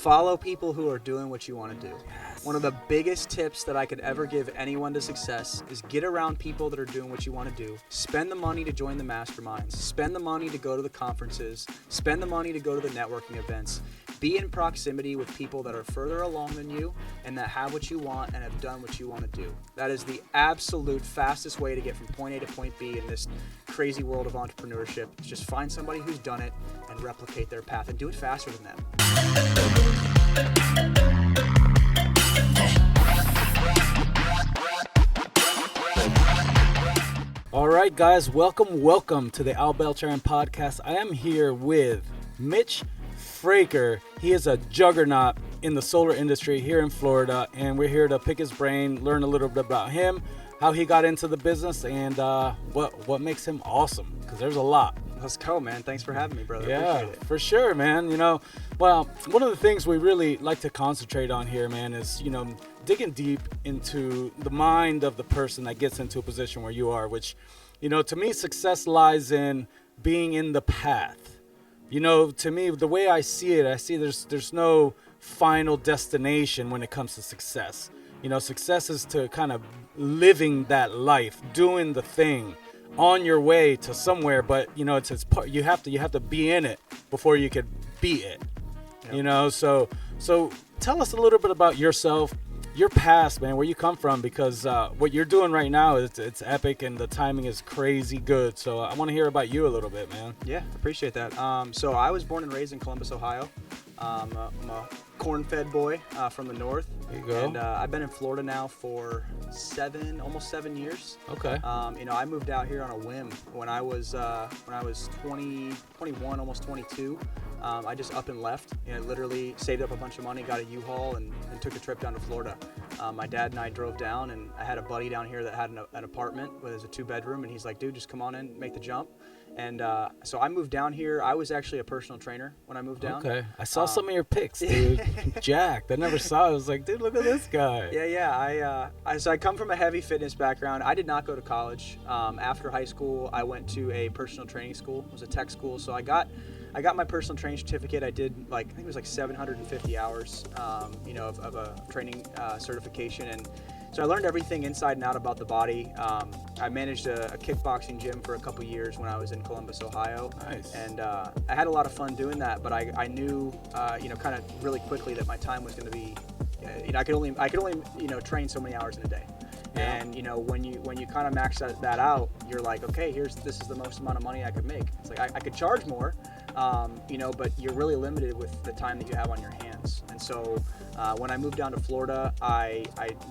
Follow people who are doing what you want to do. One of the biggest tips that I could ever give anyone to success is get around people that are doing what you want to do. Spend the money to join the masterminds. Spend the money to go to the conferences. Spend the money to go to the networking events. Be in proximity with people that are further along than you and that have what you want and have done what you want to do. That is the absolute fastest way to get from point A to point B in this crazy world of entrepreneurship. Just find somebody who's done it and replicate their path and do it faster than them. All right, guys, welcome to the Beltran Podcast. I am here with Mitch Fraker. He is a juggernaut in the solar industry here in Florida, and we're here to pick his brain, learn a little bit about him, how he got into the business, and what makes him awesome, because there's a lot. Let's go, man. Thanks for having me, brother. Yeah, Appreciate it. for sure, man. Well, one of the things we really like to concentrate on here, man, is, digging deep into the mind of the person that gets into a position where you are, which, to me, success lies in being in the path. To me, the way I see it, there's no final destination when it comes to success. Success is to kind of living that life, doing the thing, on your way to somewhere, but it's part, you have to be in it before you could be it. Yep. So tell us a little bit about yourself, your past, man, where you come from, because what you're doing right now it's epic and the timing is crazy good. So I want to hear about you a little bit, man. Yeah, appreciate that. So I was born and raised in Columbus, Ohio. I'm a corn-fed boy from the north. There you go. And I've been in Florida now for almost 7 years. Okay. I moved out here on a whim when I was 21, almost 22. I just up and left. Literally saved up a bunch of money, got a U-Haul, and took a trip down to Florida. My dad and I drove down, and I had a buddy down here that had an apartment with a 2-bedroom, and he's like, dude, just come on in, make the jump. And so I moved down here. I was actually a personal trainer when I moved down. Okay. I saw some of your pics, dude. Jacked. I never saw it. I was like, dude, look at this guy. Yeah. So I come from a heavy fitness background. I did not go to college. After high school, I went to a personal training school. It was a tech school. So I got my personal training certificate. I did I think it was 750 hours, of a training certification. And so I learned everything inside and out about the body. I managed a kickboxing gym for a couple years when I was in Columbus, Ohio. Nice. And I had a lot of fun doing that, but I knew, kind of really quickly that my time was going to be, I could only train so many hours in a day. Yeah. And when you kind of max that out, you're like, okay, this is the most amount of money I could make. It's like I could charge more, but you're really limited with the time that you have on your hands. And so when I moved down to Florida, I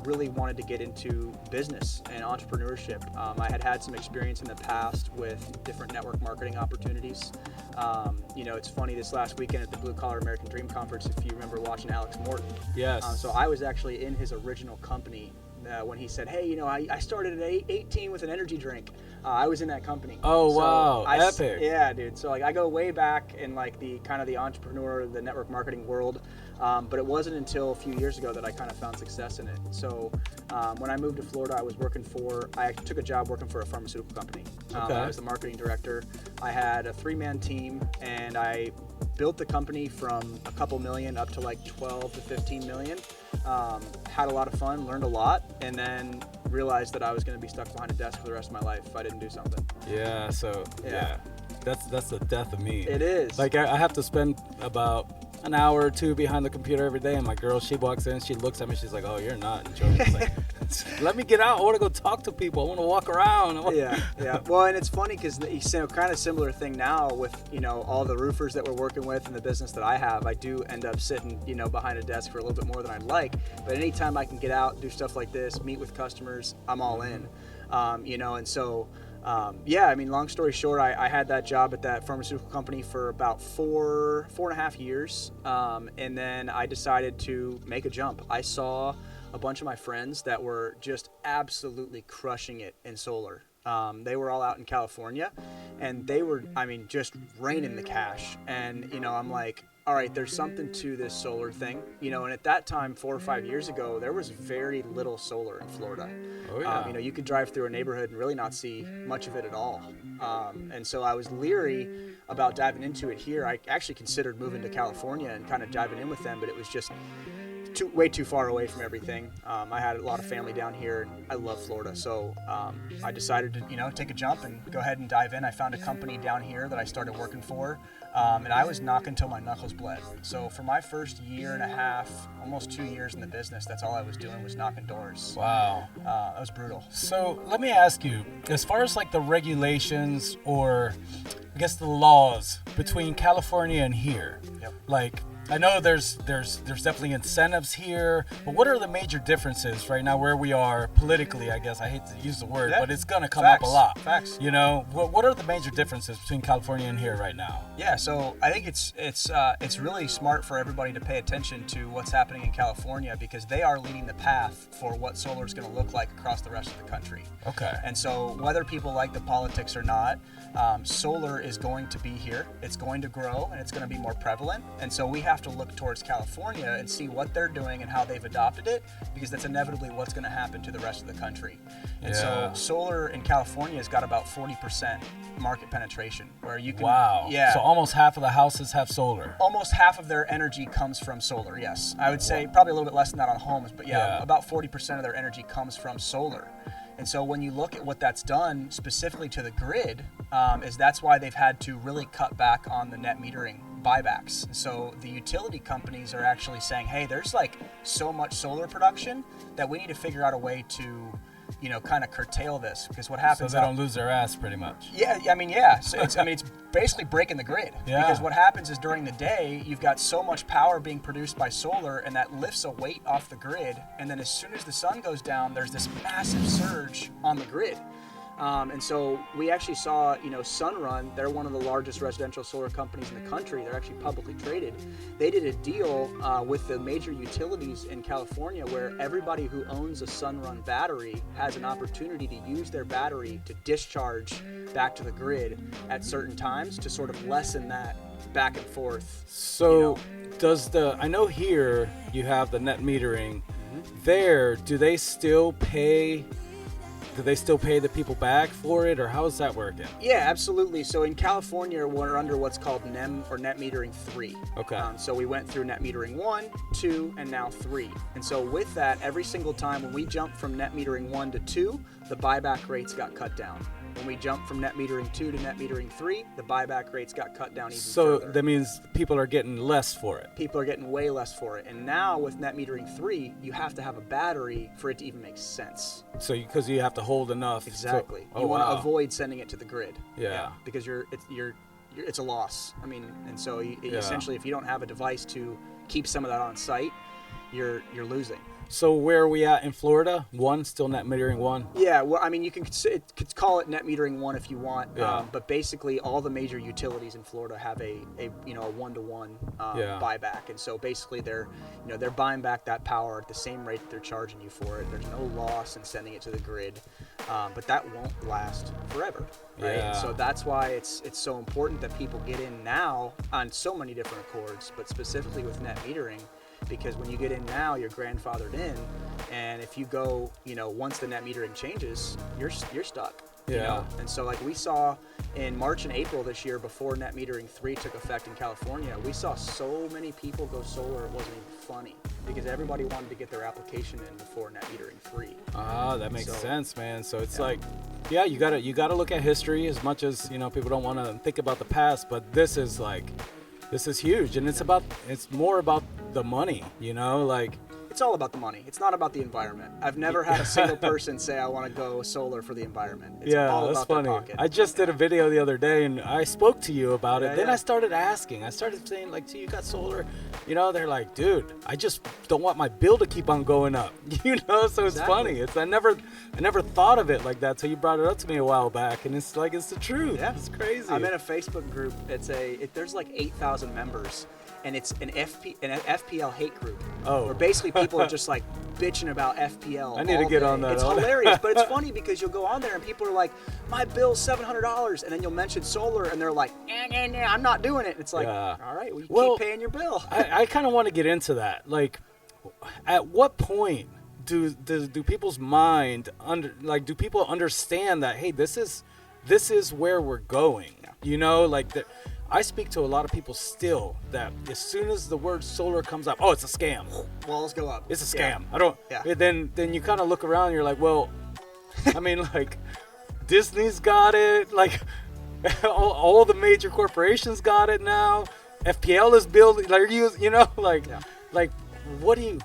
really wanted to get into business and entrepreneurship. I had some experience in the past with different network marketing opportunities. It's funny, this last weekend at the Blue Collar American Dream Conference, if you remember watching Alex Morton. Yes. So I was actually in his original company when he said, hey, I started at 18 with an energy drink. I was in that company. Oh, so wow. Epic. Yeah, dude. So I go way back in the kind of the entrepreneur, the network marketing world. But it wasn't until a few years ago that I kind of found success in it. So when I moved to Florida, I took a job working for a pharmaceutical company. Okay. I was the marketing director. I had a 3-man team, and I built the company from a couple million up to 12 to 15 million. Had a lot of fun, learned a lot, and then realized that I was going to be stuck behind a desk for the rest of my life if I didn't do something. Yeah, so yeah. That's the death of me. It is. I have to spend about an hour or two behind the computer every day, and my girl, she walks in, she looks at me, she's like, oh, you're not enjoying it. Let me get out. I want to go talk to people. I want to walk around. Yeah. Well, and it's funny because kind of similar thing now with all the roofers that we're working with and the business that I have. I do end up sitting behind a desk for a little bit more than I'd like, but anytime I can get out, do stuff like this, meet with customers, I'm all in. And so long story short, I had that job at that pharmaceutical company for about four and a half years. And then I decided to make a jump. I saw a bunch of my friends that were just absolutely crushing it in solar. They were all out in California, and they were, just raining the cash. And, I'm like, all right, there's something to this solar thing, you know, and at that time, 4 or 5 years ago, there was very little solar in Florida. Oh, yeah. You know, you could drive through a neighborhood and really not see much of it at all. And so I was leery about diving into it here. I actually considered moving to California and kind of diving in with them, but it was just way too far away from everything. I had a lot of family down here, and I love Florida, so I decided to, you know, take a jump and go ahead and dive in. I found a company down here that I started working for, and I was knocking till my knuckles bled. So for my first year and a half, almost 2 years in the business, that's all I was doing was knocking doors. Wow. That was brutal. So let me ask you, as far as like the regulations or I guess the laws between California and here, Yep. like I know there's definitely incentives here, but what are the major differences right now where we are politically? I guess I hate to use the word, Yeah. but it's gonna come Facts. up a lot. Facts. You know, what are the major differences between California and here right now? Yeah, so I think it's really smart for everybody to pay attention to what's happening in California, because they are leading the path for what solar is going to look like across the rest of the country. Okay. And so whether people like the politics or not, solar is going to be here. It's going to grow, and it's going to be more prevalent. And so we have to look towards California and see what they're doing and how they've adopted it, because that's inevitably what's going to happen to the rest of the country. And Yeah. so solar in California has got about 40% market penetration, where you can... Wow. Yeah. So almost half of the houses have solar. Almost half of their energy comes from solar, yes. I would say probably a little bit less than that on homes, but yeah. About 40% of their energy comes from solar. And so when you look at what that's done specifically to the grid, is that's why they've had to really cut back on the net metering buybacks. So the utility companies are actually saying, hey, there's like so much solar production that we need to figure out a way to, you know, kind of curtail this, because what happens... So they don't lose their ass pretty much. Yeah, I mean, yeah. So it's basically breaking the grid. Yeah. Because what happens is during the day, you've got so much power being produced by solar, and that lifts a weight off the grid. And then as soon as the sun goes down, there's this massive surge on the grid. And so we actually saw, you know, Sunrun, they're one of the largest residential solar companies in the country. They're actually publicly traded. They did a deal with the major utilities in California where everybody who owns a Sunrun battery has an opportunity to use their battery to discharge back to the grid at certain times to sort of lessen that back and forth. So I know here you have the net metering. There, do they still pay the people back for it, or how is that working? Yeah, absolutely. So in California, we're under what's called NEM, or net metering 3. Okay. So we went through net metering 1, 2, and now 3. And so with that, every single time when we jumped from net metering 1 to 2, the buyback rates got cut down. When we jumped from net metering 2 to net metering 3, the buyback rates got cut down even further. So that means people are getting less for it. People are getting way less for it. And now with net metering 3, you have to have a battery for it to even make sense. So because you have to hold enough. Exactly. So, you want to avoid sending it to the grid. Yeah. Because it's a loss. I mean, and so essentially, if you don't have a device to keep some of that on site, you're losing. So where are we at in Florida? Still net metering 1? Yeah, well, I mean, you could call it net metering 1 if you want, Yeah. but basically all the major utilities in Florida have a 1-to-1 buyback, and so basically they're buying back that power at the same rate that they're charging you for it. There's no loss in sending it to the grid, but that won't last forever, right? Yeah. And so that's why it's so important that people get in now on so many different accords, but specifically with net metering. Because when you get in now, you're grandfathered in, and if you go, once the net metering changes, you're stuck. Yeah. And so like we saw in March and April this year, before net metering 3 took effect in California, we saw so many people go solar it wasn't even funny, because everybody wanted to get their application in before net metering 3. Ah, that makes sense, man. So it's like, yeah, you gotta look at history as much as people don't want to think about the past, but this is huge, and it's more about the money, It's all about the money. It's not about the environment. I've never had a single person say I want to go solar for the environment. It's all that's about funny. their pocket. I just did a video the other day, and I spoke to you about it. Yeah, Then yeah. I started asking. I started saying, like, "So you got solar?" They're like, "Dude, I just don't want my bill to keep on going up." So it's funny. I never thought of it like that. So you brought it up to me a while back, and it's like it's the truth. Yeah. It's crazy. I'm in a Facebook group. There's like 8,000 members. and it's an FPL hate group. Oh. Where basically people are just like bitching about FPL. I need to get on that. It's hilarious, but it's funny because you'll go on there and people are like, my bill's $700, and then you'll mention solar, and they're like, I'm not doing it. It's like, all right, well, you keep paying your bill. I kind of want to get into that. Like, at what point do people's mind do people understand that, hey, this is where we're going? Yeah. You know, like I speak to a lot of people still that as soon as the word solar comes up, oh, it's a scam. Walls go up. It's a scam. Yeah. I don't. Yeah. Then you kind of look around and you're like, well, I mean, like Disney's got it. Like all the major corporations got it now. FPL is building. Like you know, like what do you?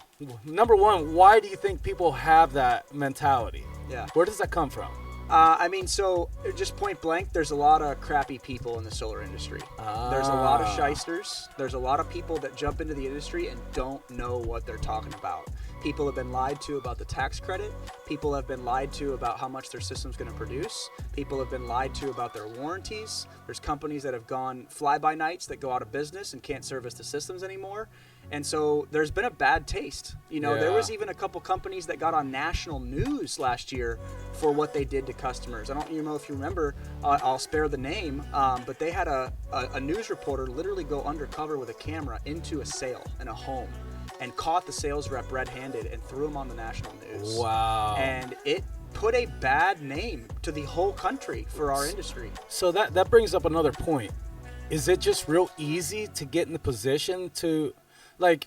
Number one, why do you think people have that mentality? Yeah. Where does that come from? I mean, so just point blank, there's a lot of crappy people in the solar industry. There's a lot of shysters. There's a lot of people that jump into the industry and don't know what they're talking about. People have been lied to about the tax credit. People have been lied to about how much their system's going to produce. People have been lied to about their warranties. There's companies that have gone fly-by-nights that go out of business and can't service the systems anymore. And so there's been a bad taste. You know, there was even a couple companies that got on national news last year for what they did to customers. I don't even know if you remember, I'll spare the name, but they had a news reporter literally go undercover with a camera into a sale in a home and caught the sales rep red-handed and threw him on the national news. Wow. And it put a bad name to the whole country for our industry. So that brings up another point. Is it just real easy to get in the position to... Like,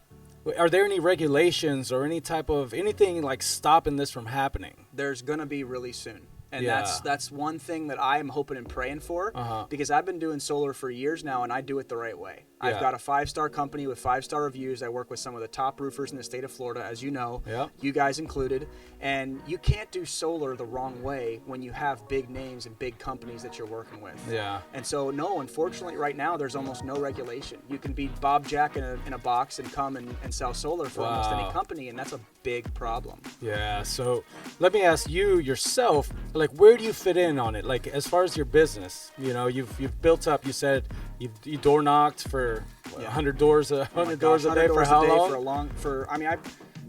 are there any regulations or any type of anything like stopping this from happening? There's gonna be really soon, and that's one thing that I am hoping and praying for, because I've been doing solar for years now, and I do it the right way. I've got a 5-star company with 5-star reviews. I work with some of the top roofers in the state of Florida, as you know, you guys included. And you can't do solar the wrong way when you have big names and big companies that you're working with. Yeah. And so, no, unfortunately, right now, there's almost no regulation. You can be Bob Jack in a box and come and sell solar for almost any company, and that's a big problem. Yeah. So let me ask you yourself, like, where do you fit in on it? Like, as far as your business, you know, you've built up. You said you door knocked for 100 doors, 100 doors a day for how long? I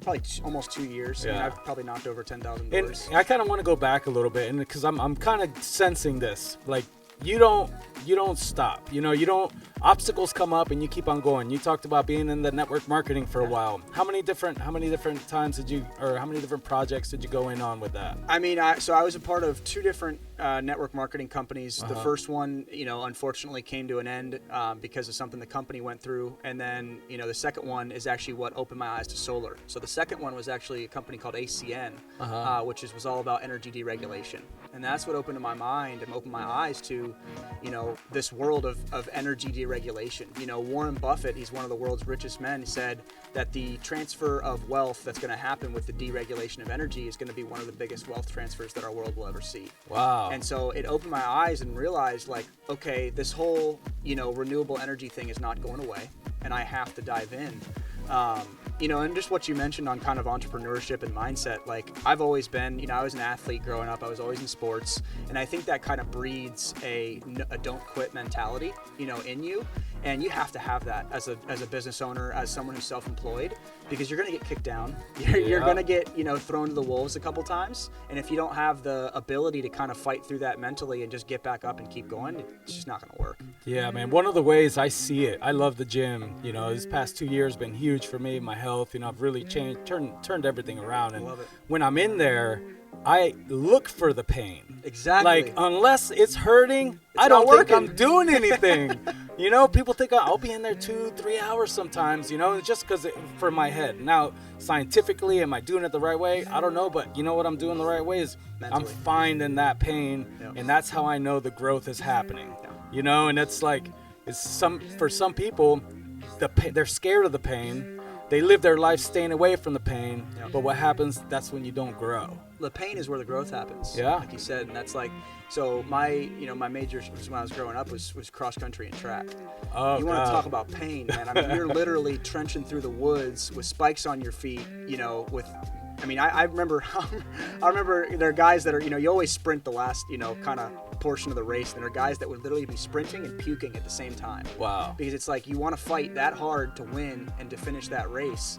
probably almost 2 years. I mean, I've probably knocked over 10,000 doors. And I kind of want to go back a little bit, and because I'm kind of sensing this, like you don't stop. You know, obstacles come up and you keep on going. You talked about being in the network marketing for a while. How many different times how many different projects did you go in on with that? I mean, so I was a part of 2 different network marketing companies. The first one, you know, unfortunately came to an end because of something the company went through. And then, you know, the second one is actually what opened my eyes to solar. So the second one was actually a company called ACN, which was all about energy deregulation. And that's what opened my mind and opened my eyes to, you know, this world of energy deregulation. You know, Warren Buffett, he's one of the world's richest men, he said that the transfer of wealth that's going to happen with the deregulation of energy is going to be one of the biggest wealth transfers that our world will ever see. Wow. And so it opened my eyes and realized, like, okay, this whole, you know, renewable energy thing is not going away, and I have to dive in. You know, and just what you mentioned on kind of entrepreneurship and mindset, like I've always been, you know, I was an athlete growing up. I was always in sports. And I think that kind of breeds a don't quit mentality, you know, in you. And you have to have that as a business owner, as someone who's self-employed, because you're going to get kicked down. You're going to get, you know, thrown to the wolves a couple times. And if you don't have the ability to kind of fight through that mentally and just get back up and keep going, it's just not going to work. Yeah, man. One of the ways I see it, I love the gym. You know, this past 2 years been huge for me, my health. You know, I've really turned everything around. And when I'm in there, I look for the pain. Exactly. Like, unless it's hurting, I don't think I'm doing anything. You know, people think I'll be in there 2-3 hours sometimes, you know, just because for my head. Now, scientifically, am I doing it the right way? I don't know, but you know what I'm doing the right way is mentally. I'm finding that pain, and that's how I know the growth is happening. You know, and it's like, for some people, they're scared of the pain. They live their life staying away from the pain, but what happens, that's when you don't grow. The pain is where the growth happens, yeah, like you said, and that's like, so my major when I was growing up was cross country and track. Oh, you want to talk about pain, man. I mean, you're literally trenching through the woods with spikes on your feet, you know, with I mean, I remember, I remember there are guys that are, you always sprint the last, kind of portion of the race. And there are guys that would literally be sprinting and puking at the same time. Wow. Because it's like, you want to fight that hard to win and to finish that race.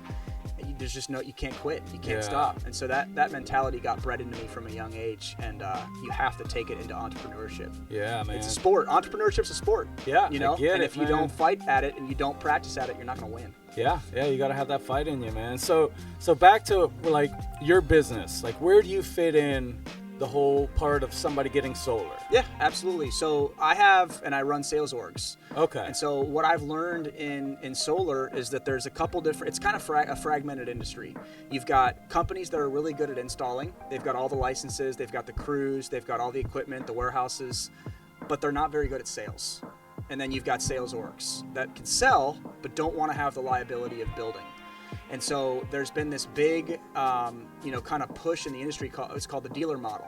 There's just you can't quit. You can't stop. And so that mentality got bred into me from a young age. And you have to take it into entrepreneurship. Yeah, man. It's a sport. Entrepreneurship's a sport. Yeah. And if you don't fight at it and you don't practice at it, you're not going to win. Yeah, you got to have that fight in you, man. So back to like your business, like where do you fit in the whole part of somebody getting solar? Yeah, absolutely. So I run sales orgs. Okay. And so what I've learned in solar is that there's a couple different, it's kind of a fragmented industry. You've got companies that are really good at installing. They've got all the licenses, they've got the crews, they've got all the equipment, the warehouses, but they're not very good at sales. And then you've got sales orgs that can sell, but don't want to have the liability of building. And so there's been this big, kind of push in the industry. It's called the dealer model.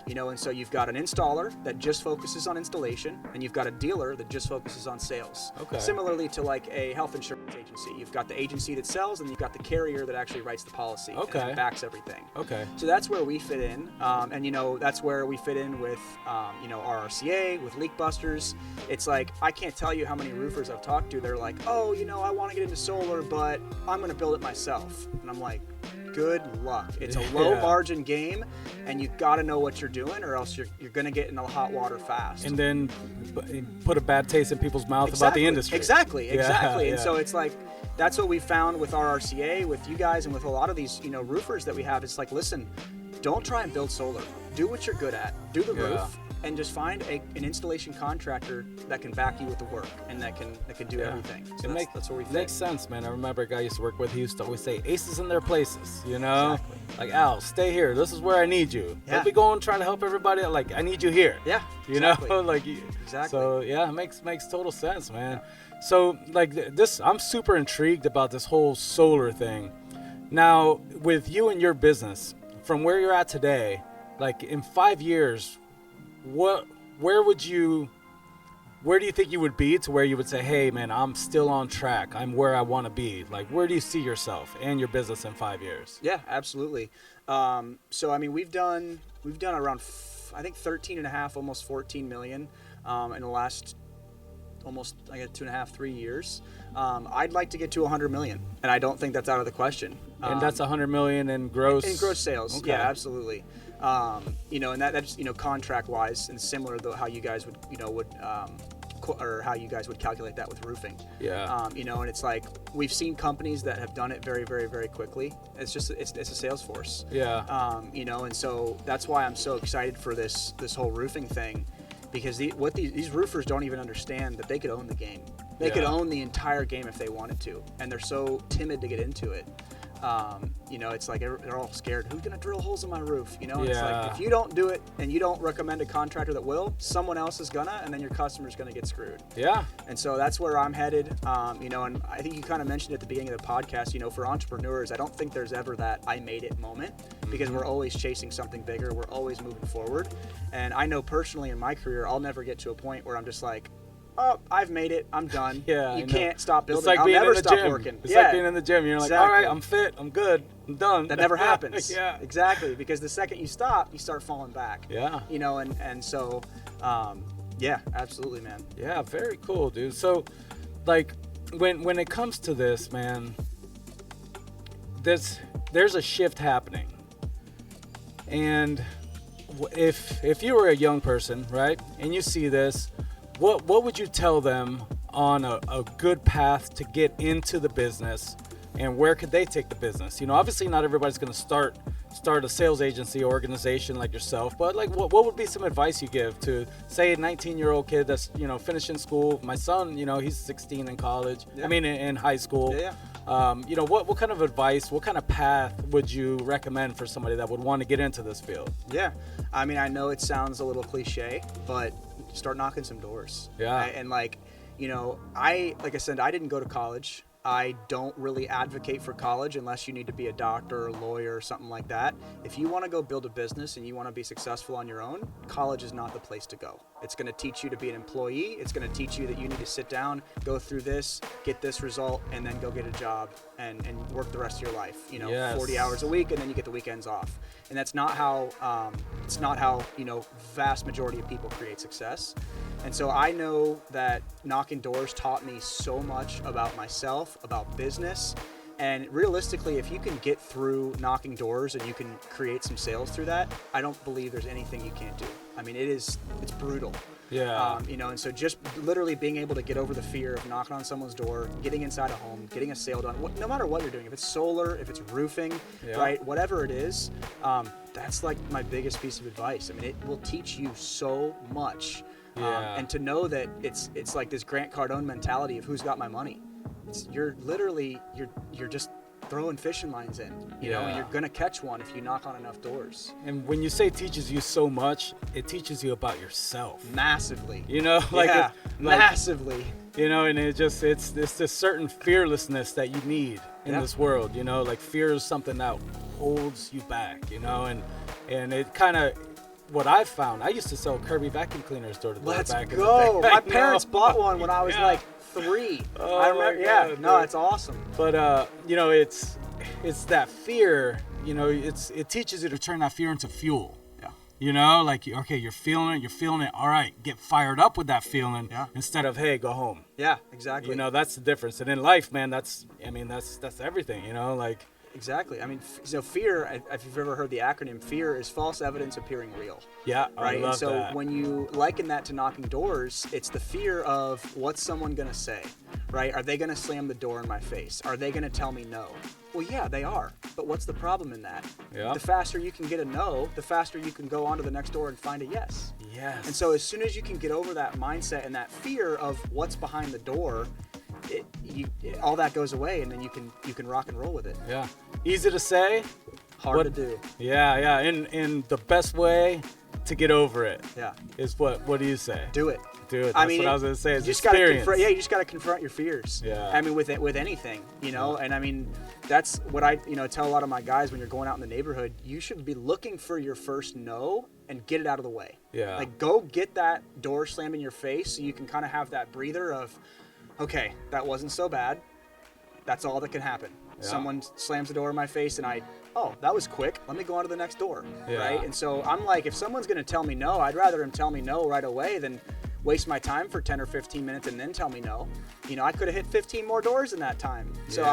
And so you've got an installer that just focuses on installation, and you've got a dealer that just focuses on sales. Okay. Similarly to like a health insurance agency, you've got the agency that sells, and you've got the carrier that actually writes the policy. Okay. And backs everything. Okay. So that's where we fit in, and that's where we fit in with, RRCA, with leak busters. It's like, I can't tell you how many roofers I've talked to. They're like, oh, I want to get into solar, but I'm going to build it myself. And I'm like, good luck. It's a low margin game, and you got to know what you're doing, or else you're going to get in the hot water fast. And then put a bad taste in people's mouth about the industry. Exactly. Yeah. And so it's like, that's what we found with RRCA, with you guys, and with a lot of these, roofers that we have. It's like, listen, don't try and build solar. Do what you're good at. Do the roof. And just find an installation contractor that can back you with the work and that can do everything. So that's where we fit. Makes sense, man. I remember a guy I used to work with. He used to always say, "Aces in their places." Exactly. Like, Al, stay here. This is where I need you. Yeah. Don't be going trying to help everybody. Like, I need you here. Yeah. Exactly. Exactly. So yeah, it makes total sense, man. Yeah. So like this, I'm super intrigued about this whole solar thing. Now, with you and your business, from where you're at today, like in 5 years. Where do you think you would be to where you would say, hey man, I'm still on track, I'm where I want to be? Like, where do you see yourself and your business in 5 years? Yeah, absolutely. So I mean, we've done around I think 13 and a half, almost 14 million in the last almost 2.5, 3 years. I'd like to get to 100 million, and I don't think that's out of the question. And that's 100 million in gross sales. Okay. Yeah, absolutely. And that's contract wise, and similar to how you guys would or how you guys would calculate that with roofing. Yeah. And it's like, we've seen companies that have done it very, very, very quickly. It's just it's a sales force. Yeah. And so that's why I'm so excited for this whole roofing thing, because these roofers don't even understand that they could own the game. They could own the entire game if they wanted to, and they're so timid to get into it. It's like they're all scared. Who's gonna drill holes in my roof? It's like, if you don't do it and you don't recommend a contractor that will, someone else is gonna, and then your customer's gonna get screwed. Yeah. And so that's where I'm headed. And I think you kind of mentioned at the beginning of the podcast, for entrepreneurs, I don't think there's ever that I made it moment, because we're always chasing something bigger. We're always moving forward. And I know personally in my career, I'll never get to a point where I'm just like, oh, I've made it, I'm done. Yeah, you can't stop building. It's like I'll being never in the stop gym. working. It's like being in the gym. You're like, all right, I'm fit, I'm good, I'm done. That never happens. Yeah. Exactly, because the second you stop, you start falling back. Yeah. And so, yeah, absolutely, man. Yeah, very cool, dude. So, like, when it comes to this, man, there's a shift happening. And if you were a young person, right, and you see this, what would you tell them on a good path to get into the business, and where could they take the business? Obviously not everybody's going to start a sales agency organization like yourself, but like what would be some advice you give to, say, a 19-year-old kid that's finishing school? My son, he's 16 in college. Yeah. I mean in high school. Yeah. What kind of advice, what kind of path would you recommend for somebody that would want to get into this field? Yeah, I mean, I know it sounds a little cliche, but start knocking some doors. Yeah. And like I said, I didn't go to college. I don't really advocate for college unless you need to be a doctor or a lawyer or something like that. If you want to go build a business and you want to be successful on your own, college is not the place to go. It's going to teach you to be an employee. It's going to teach you that you need to sit down, go through this, get this result, and then go get a job and work the rest of your life, you know, Yes. 40 hours a week, and then you get the weekends off. And that's not how, you know, vast majority of people create success. And so I know that knocking doors taught me so much about myself, about business. And realistically, if you can get through knocking doors and you can create some sales through that, I don't believe there's anything you can't do. I mean, it's brutal. Yeah. You know, and so just literally being able to get over the fear of knocking on someone's door, getting inside a home, getting a sale done, no matter what you're doing, if it's solar, if it's roofing, right, whatever it is, that's like my biggest piece of advice. I mean, it will teach you so much. And to know that it's like this Grant Cardone mentality of who's got my money. You're just throwing fishing lines in, you know, and you're gonna catch one if you knock on enough doors. And when you say teaches you so much, it teaches you about yourself. Massively. You know, like, massively. You know, and it's this certain fearlessness that you need in this world. You know, like fear is something that holds you back. You know, and it kind of. What I've found, I used to sell Kirby vacuum cleaners door to door back in the day. My parents bought one when I was like 3. Oh, I remember. God, no, dude. It's awesome. But you know, it's that fear. You know, it teaches you to turn that fear into fuel. Yeah. You know, like, okay, you're feeling it. All right, get fired up with that feeling instead of, hey, go home. Yeah, exactly. You know, that's the difference. And in life, man, that's everything. You know, like. Exactly. I mean, so fear, if you've ever heard the acronym, fear is false evidence appearing real. Yeah, right. I love and so that. when you liken that to knocking doors, it's the fear of what's someone going to say, right? Are they going to slam the door in my face? Are they going to tell me no? Well, yeah, they are. But what's the problem in that? Yeah. The faster you can get a no, the faster you can go on to the next door and find a yes. Yes. And so as soon as you can get over that mindset and that fear of what's behind the door, all that goes away, and then you can rock and roll with it. Yeah. Easy to say, hard to do. Yeah. And the best way to get over it is what do you say? Do it. That's what I was going to say. Is experience. You just got to confront your fears. Yeah. I mean, with anything, you know, and I mean, that's what I, tell a lot of my guys when you're going out in the neighborhood, you should be looking for your first no and get it out of the way. Yeah. Like, go get that door slammed in your face so you can kind of have that breather of, okay, that wasn't so bad. That's all that can happen. Yeah. Someone slams the door in my face and that was quick. Let me go on to the next door, right? And so I'm like, if someone's going to tell me no, I'd rather him tell me no right away than waste my time for 10 or 15 minutes and then tell me no. You know, I could have hit 15 more doors in that time. So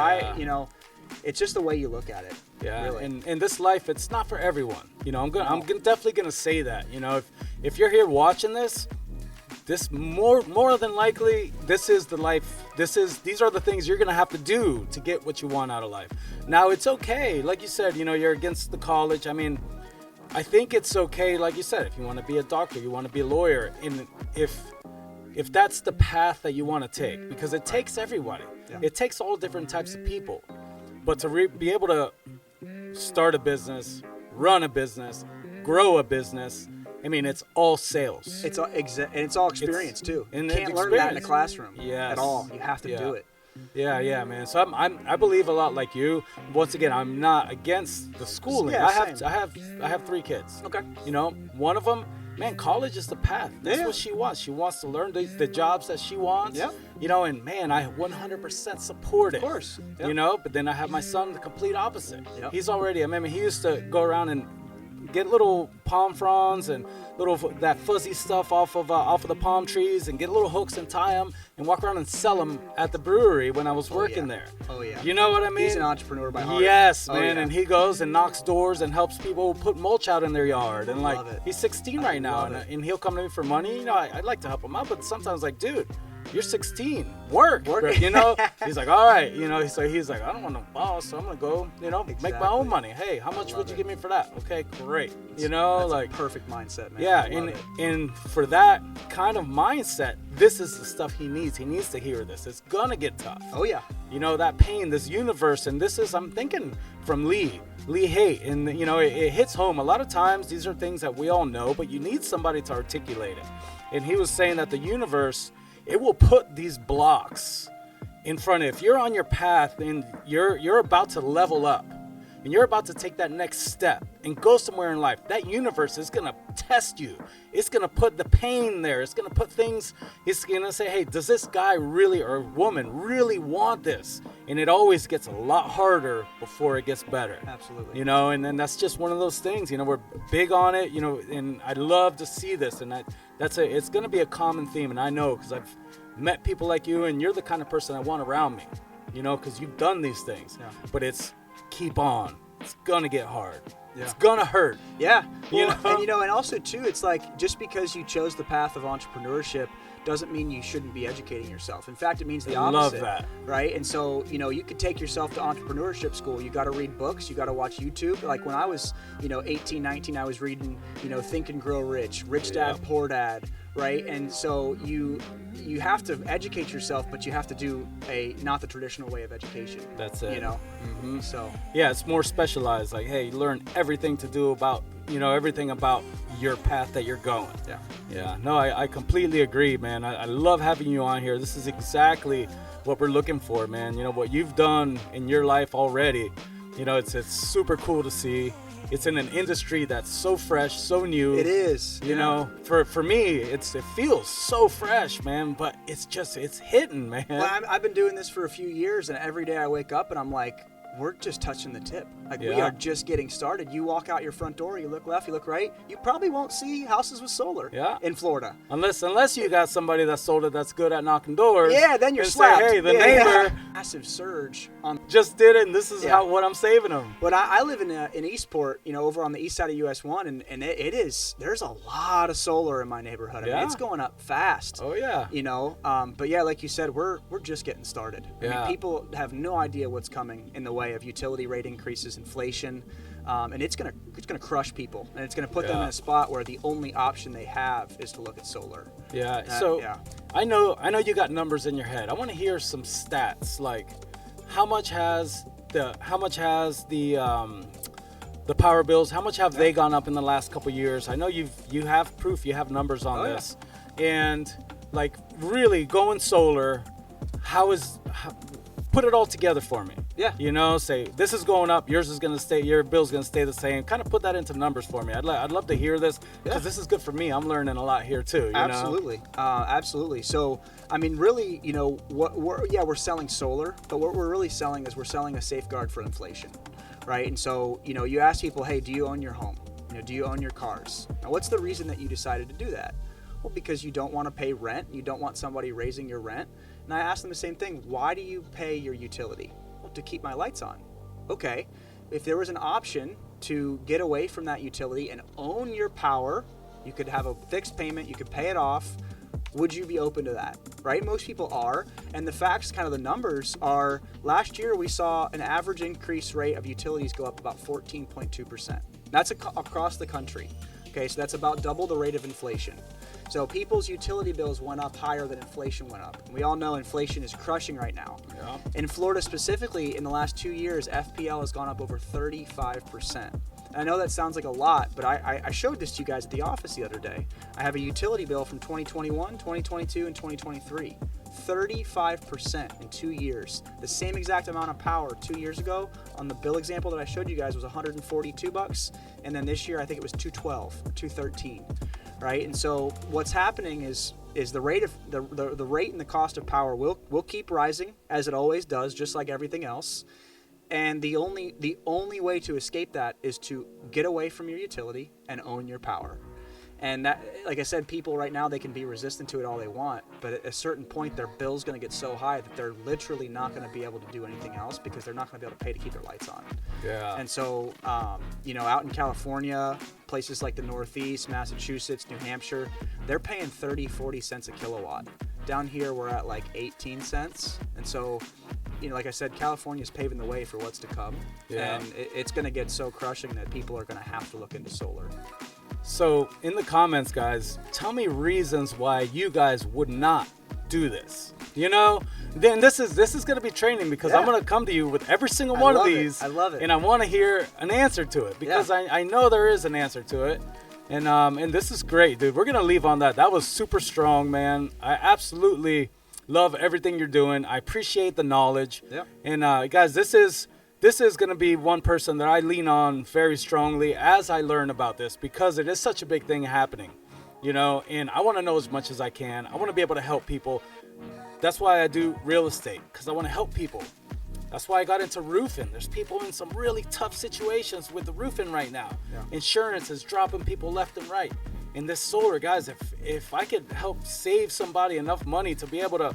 it's just the way you look at it. Yeah, really. and in this life, it's not for everyone. You know, I'm definitely going to say that. You know, if you're here watching this more than likely, this is the life. These are the things you're gonna have to do to get what you want out of life. Now, it's okay, like you said, you know, you're against the college. I mean, I think it's okay, like you said, if you want to be a doctor, you want to be a lawyer, and if that's the path that you want to take, because it takes everybody. Yeah. It takes all different types of people, but to be able to start a business, run a business, grow a business. I mean, it's all sales. It's all experience too. And you can't learn that in a classroom at all. You have to do it. Yeah, man. So I believe a lot like you. Once again, I'm not against the schooling. Yeah, I have 3 kids. Okay. You know, one of them, man, college is the path. That's what she wants. She wants to learn the jobs that she wants. Yeah. You know, and man, I 100% support it. Of course. Yep. You know, but then I have my son, the complete opposite. Yep. He's already. I mean, he used to go around and get little palm fronds and that fuzzy stuff off of the palm trees, and get little hooks and tie them and walk around and sell them at the brewery when I was working there. Oh yeah. You know what I mean? He's an entrepreneur by heart. Yes, man. And he goes and knocks doors and helps people put mulch out in their yard. And like, he's 16 right now, and he'll come to me for money. You know, I'd like to help him out, but sometimes like, dude, you're 16. Work. You know. He's like, all right. You know. He's like, I don't want no boss, so I'm gonna go. You know, make my own money. Hey, how much would you give me for that? Okay, great. You know, that's like a perfect mindset, man. Yeah, and for that kind of mindset, this is the stuff he needs. He needs to hear this. It's gonna get tough. Oh yeah. You know, that pain, this universe, and this is, I'm thinking from Lee Haight, and you know, it hits home. A lot of times these are things that we all know, but you need somebody to articulate it. And he was saying that the universe, it will put these blocks in front of you. If you're on your path and you're about to level up, and you're about to take that next step and go somewhere in life, that universe is going to test you. It's going to put the pain there. It's going to put things, it's going to say, hey, does this guy really or woman really want this? And it always gets a lot harder before it gets better. Absolutely. You know, and then that's just one of those things, you know, we're big on it, you know, and I love to see this. And it's going to be a common theme. And I know, because I've met people like you, and you're the kind of person I want around me, you know, because you've done these things. Yeah. But it's keep on. It's going to get hard. Yeah. It's going to hurt. Yeah. Well, You know? and also too, it's like, just because you chose the path of entrepreneurship doesn't mean you shouldn't be educating yourself. In fact, it means the opposite. Love that. Right? And so, you know, you could take yourself to entrepreneurship school. You got to read books. You got to watch YouTube. Like when I was, 18, 19, I was reading, Think and Grow Rich, Rich Dad, Poor Dad. Right? And so you have to educate yourself, but you have to do not the traditional way of education. That's it. You know? Mm-hmm. So. Yeah, it's more specialized. Like, hey, you learn everything to do about, everything about your path that you're going. Yeah. Yeah. No, I completely agree, man. I love having you on here. This is exactly what we're looking for, man. You know, what you've done in your life already, it's super cool to see. It's in an industry that's so fresh, so new. It is. You know, for me, it feels so fresh, man, but it's hitting, man. Well, I've been doing this for a few years, and every day I wake up and I'm like, we're just touching the tip. Like, we are just getting started. You walk out your front door, you look left, you look right, you probably won't see houses with solar in Florida. Unless you got somebody that's sold it that's good at knocking doors. Yeah, then you're and slapped. Say, hey, the neighbor massive surge on just did it, and this is what I'm saving them. But I live in Eastport, over on the east side of US 1, and there's a lot of solar in my neighborhood. I mean, it's going up fast. Oh yeah. But yeah, like you said, we're just getting started. Yeah. I mean, people have no idea what's coming in the way of utility rate increases, inflation, and it's gonna crush people, and it's gonna put them in a spot where the only option they have is to look at solar. Yeah. I know you got numbers in your head. I want to hear some stats, like how much has the power bills, how much have they gone up in the last couple of years? I know you have proof, you have numbers on this. And like really going solar, put it all together for me. Yeah. Say this is going up, yours is going to stay, your bill's going to stay the same. Kind of put that into numbers for me. I'd love to hear this, because this is good for me. I'm learning a lot here too. Absolutely. Absolutely. So, I mean, really, we're selling solar, but what we're really selling is we're selling a safeguard for inflation, right? And so, you ask people, hey, do you own your home? Do you own your cars? Now, what's the reason that you decided to do that? Well, because you don't want to pay rent. You don't want somebody raising your rent. And I ask them the same thing. Why do you pay your utility? Well, to keep my lights on. Okay. If there was an option to get away from that utility and own your power, you could have a fixed payment, you could pay it off. Would you be open to that? Right? Most people are. And the facts, kind of the numbers are, last year we saw an average increase rate of utilities go up about 14.2%. That's across the country. Okay, so that's about double the rate of inflation. So people's utility bills went up higher than inflation went up. We all know inflation is crushing right now. Yeah. In Florida specifically, in the last 2 years, FPL has gone up over 35%. And I know that sounds like a lot, but I showed this to you guys at the office the other day. I have a utility bill from 2021, 2022, and 2023. 35% in 2 years. The same exact amount of power 2 years ago on the bill example that I showed you guys was $142, and then this year I think it was $212 or $213, right? And so what's happening is the rate of the rate and the cost of power will keep rising, as it always does, just like everything else. And the only way to escape that is to get away from your utility and own your power. And that, like I said, people right now, they can be resistant to it all they want, but at a certain point, their bill's going to get so high that they're literally not going to be able to do anything else, because they're not going to be able to pay to keep their lights on. Yeah. And so, out in California, places like the Northeast, Massachusetts, New Hampshire, they're paying 30-40 cents a kilowatt. Down here, we're at like 18 cents. And so, like I said, California's paving the way for what's to come. Yeah. And it's going to get so crushing that people are going to have to look into solar. So in the comments, guys, tell me reasons why you guys would not do this. Then this is going to be training, because I'm going to come to you with every single one of these. I love it. And I want to hear an answer to it, because I know there is an answer to it. And this is great, dude. We're going to leave on that. That was super strong, man. I absolutely love everything you're doing. I appreciate the knowledge. Yeah. And guys, this is this is going to be one person that I lean on very strongly as I learn about this, because it is such a big thing happening, and I want to know as much as I can. I want to be able to help people. That's why I do real estate, because I want to help people. That's why I got into roofing. There's people in some really tough situations with the roofing right now. Yeah. Insurance is dropping people left and right. And this solar, guys, if I could help save somebody enough money to be able to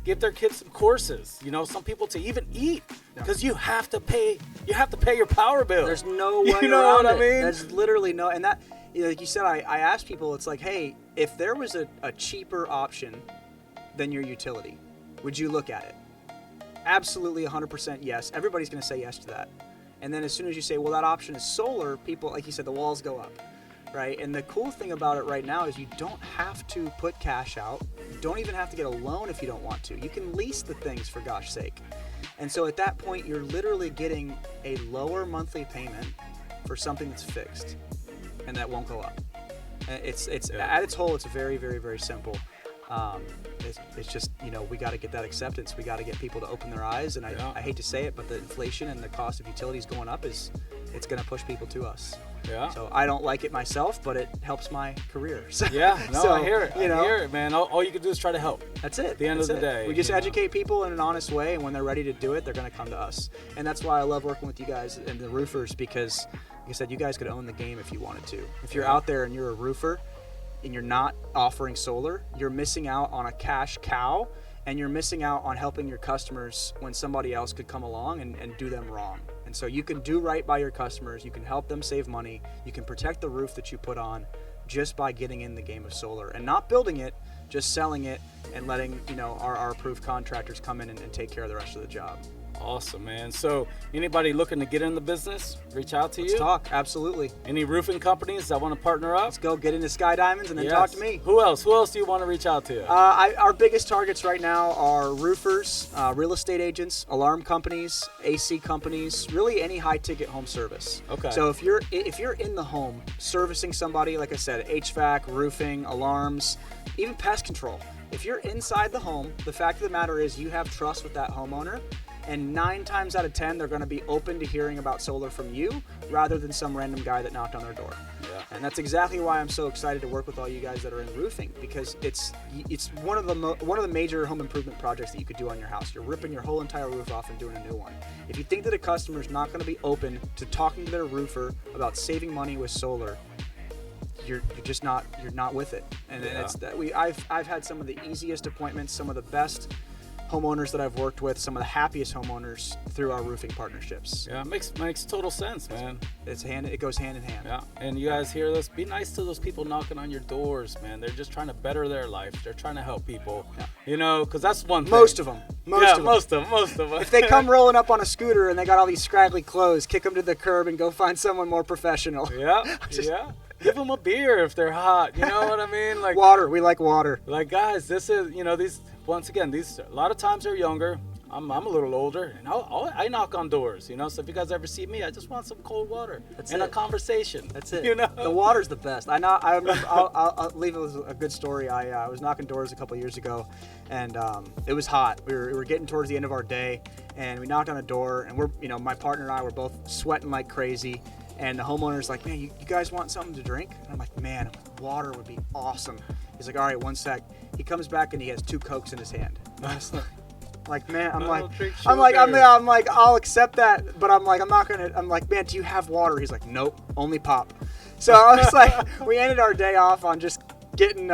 give their kids some courses, some people to even eat, because you have to pay your power bill. There's no way around what I it. mean? There's literally no, and that, like you said, I asked people, it's like, hey, if there was a cheaper option than your utility, would you look at it? Absolutely 100% yes. Everybody's going to say yes to that. And then as soon as you say, well, that option is solar, people, like you said, the walls go up. Right? And the cool thing about it right now is you don't have to put cash out. You don't even have to get a loan if you don't want to. You can lease the things, for gosh sake. And so at that point, you're literally getting a lower monthly payment for something that's fixed and that won't go up. And it's at its whole, it's very, very, very simple. It's just, we got to get that acceptance. We got to get people to open their eyes. And I hate to say it, but the inflation and the cost of utilities going up it's going to push people to us. Yeah. So I don't like it myself, but it helps my career. So, I hear it. I hear it, man. All you can do is try to help. That's it. At the end of the day. We just educate people in an honest way, and when they're ready to do it, they're going to come to us. And that's why I love working with you guys and the roofers, because, like I said, you guys could own the game if you wanted to. If you're out there and you're a roofer and you're not offering solar, you're missing out on a cash cow, and you're missing out on helping your customers when somebody else could come along and do them wrong. And so you can do right by your customers, you can help them save money, you can protect the roof that you put on just by getting in the game of solar and not building it, just selling it and letting our approved contractors come in and take care of the rest of the job. Awesome, man. So anybody looking to get in the business, reach out to you. Let's talk. Absolutely. Any roofing companies that want to partner up? Let's go get into Sky Diamonds and then talk to me. Who else do you want to reach out to? Our biggest targets right now are roofers, real estate agents, alarm companies, AC companies, really any high ticket home service. Okay. So if you're in the home servicing somebody, like I said, HVAC, roofing, alarms, even pest control. If you're inside the home, the fact of the matter is you have trust with that homeowner. And 9 times out of 10, they're going to be open to hearing about solar from you rather than some random guy that knocked on their door. Yeah. And that's exactly why I'm so excited to work with all you guys that are in roofing, because it's one of the major home improvement projects that you could do on your house. You're ripping your whole entire roof off and doing a new one. If you think that a customer's not going to be open to talking to their roofer about saving money with solar, you're not with it. And it's that I've had some of the easiest appointments, some of the best homeowners that I've worked with, some of the happiest homeowners through our roofing partnerships. Yeah, it makes total sense, man. It goes hand in hand. Yeah, and you guys hear this? Be nice to those people knocking on your doors, man. They're just trying to better their life. They're trying to help people. Yeah. Because that's one thing. Most of them. Most of them. If they come rolling up on a scooter and they got all these scraggly clothes, kick them to the curb and go find someone more professional. Yeah. Give them a beer if they're hot. You know what I mean? Like water. We like water. Like, guys, this is, these, once again, these, a lot of times they're younger. I'm a little older, and I knock on doors, So if you guys ever see me, I just want some cold water and a conversation. That's it. The water's the best. I remember. I'll leave it with a good story. I was knocking doors a couple years ago, and it was hot. We were getting towards the end of our day, and we knocked on a door, and my partner and I were both sweating like crazy. And the homeowner's like, man, you guys want something to drink? And I'm like, man, water would be awesome. He's like, all right, one sec. He comes back and he has 2 Cokes in his hand. Like, man, I'm like, I'll accept that, but I'm not gonna. I'm like, man, do you have water? He's like, nope, only pop. So I was like, we ended our day off on just getting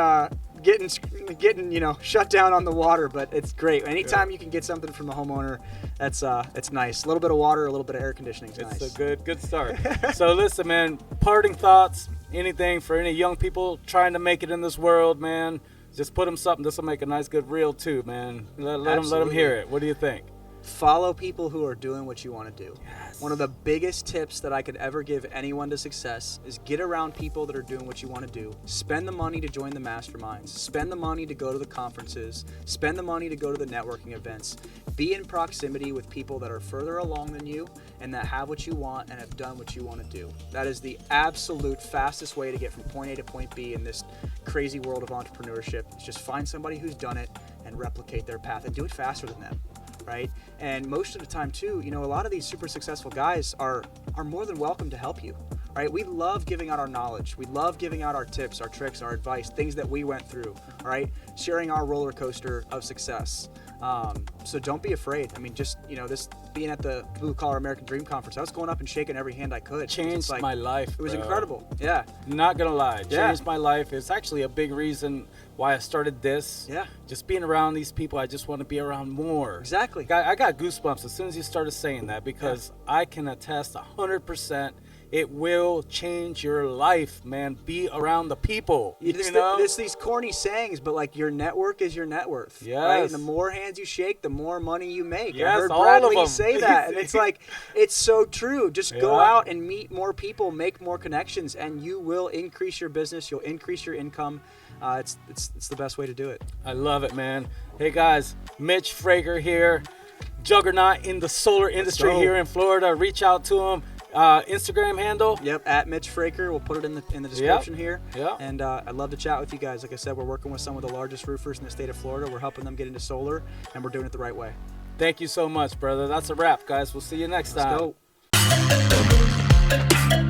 shut down on the water, but it's great. Anytime you can get something from the homeowner, it's nice. A little bit of water, a little bit of air conditioning is nice. It's a good start. So listen, man, parting thoughts, anything for any young people trying to make it in this world, man. Just put them something. This will make a nice, good reel too, man. Let them hear it. What do you think? Follow people who are doing what you want to do. Yes. One of the biggest tips that I could ever give anyone to success is get around people that are doing what you want to do. Spend the money to join the masterminds. Spend the money to go to the conferences. Spend the money to go to the networking events. Be in proximity with people that are further along than you and that have what you want and have done what you want to do. That is the absolute fastest way to get from point A to point B in this crazy world of entrepreneurship. It's just find somebody who's done it and replicate their path and do it faster than them. Right? And most of the time too, you know, a lot of these super successful guys are more than welcome to help you. Right? We love giving out our knowledge. We love giving out our tips, our tricks, our advice, things that we went through, all right? Sharing our roller coaster of success. So don't be afraid. I mean, just, you know, this being at the Blue Collar American Dream Conference, I was going up and shaking every hand I could. Changed my life. It was bro. incredible. Yeah. Not gonna lie, Yeah. changed my life. It's actually a big reason why I started this. Yeah. Just being around these people, I just want to be around more. Exactly. I got goosebumps as soon as you started saying that, because I can attest 100%. It will change your life, man. Be around the people. It's these corny sayings, but like your network is your net worth. Yes. Right? And the more hands you shake, the more money you make. Yes, I heard all Bradley of them. say that. And it's like, it's so true. Just go Yeah. out and meet more people, make more connections, and you will increase your business. You'll increase your income. It's the best way to do it. I love it, man. Hey, guys, Mitch Fraker here. Juggernaut in the solar industry go. here in Florida. Reach out to him. Instagram handle. Yep, at Mitch Fraker. We'll put it in the description here. Yep. And I'd love to chat with you guys. Like I said, we're working with some of the largest roofers in the state of Florida. We're helping them get into solar, and we're doing it the right way. Thank you so much, brother. That's a wrap, guys. We'll see you next Let's time. go.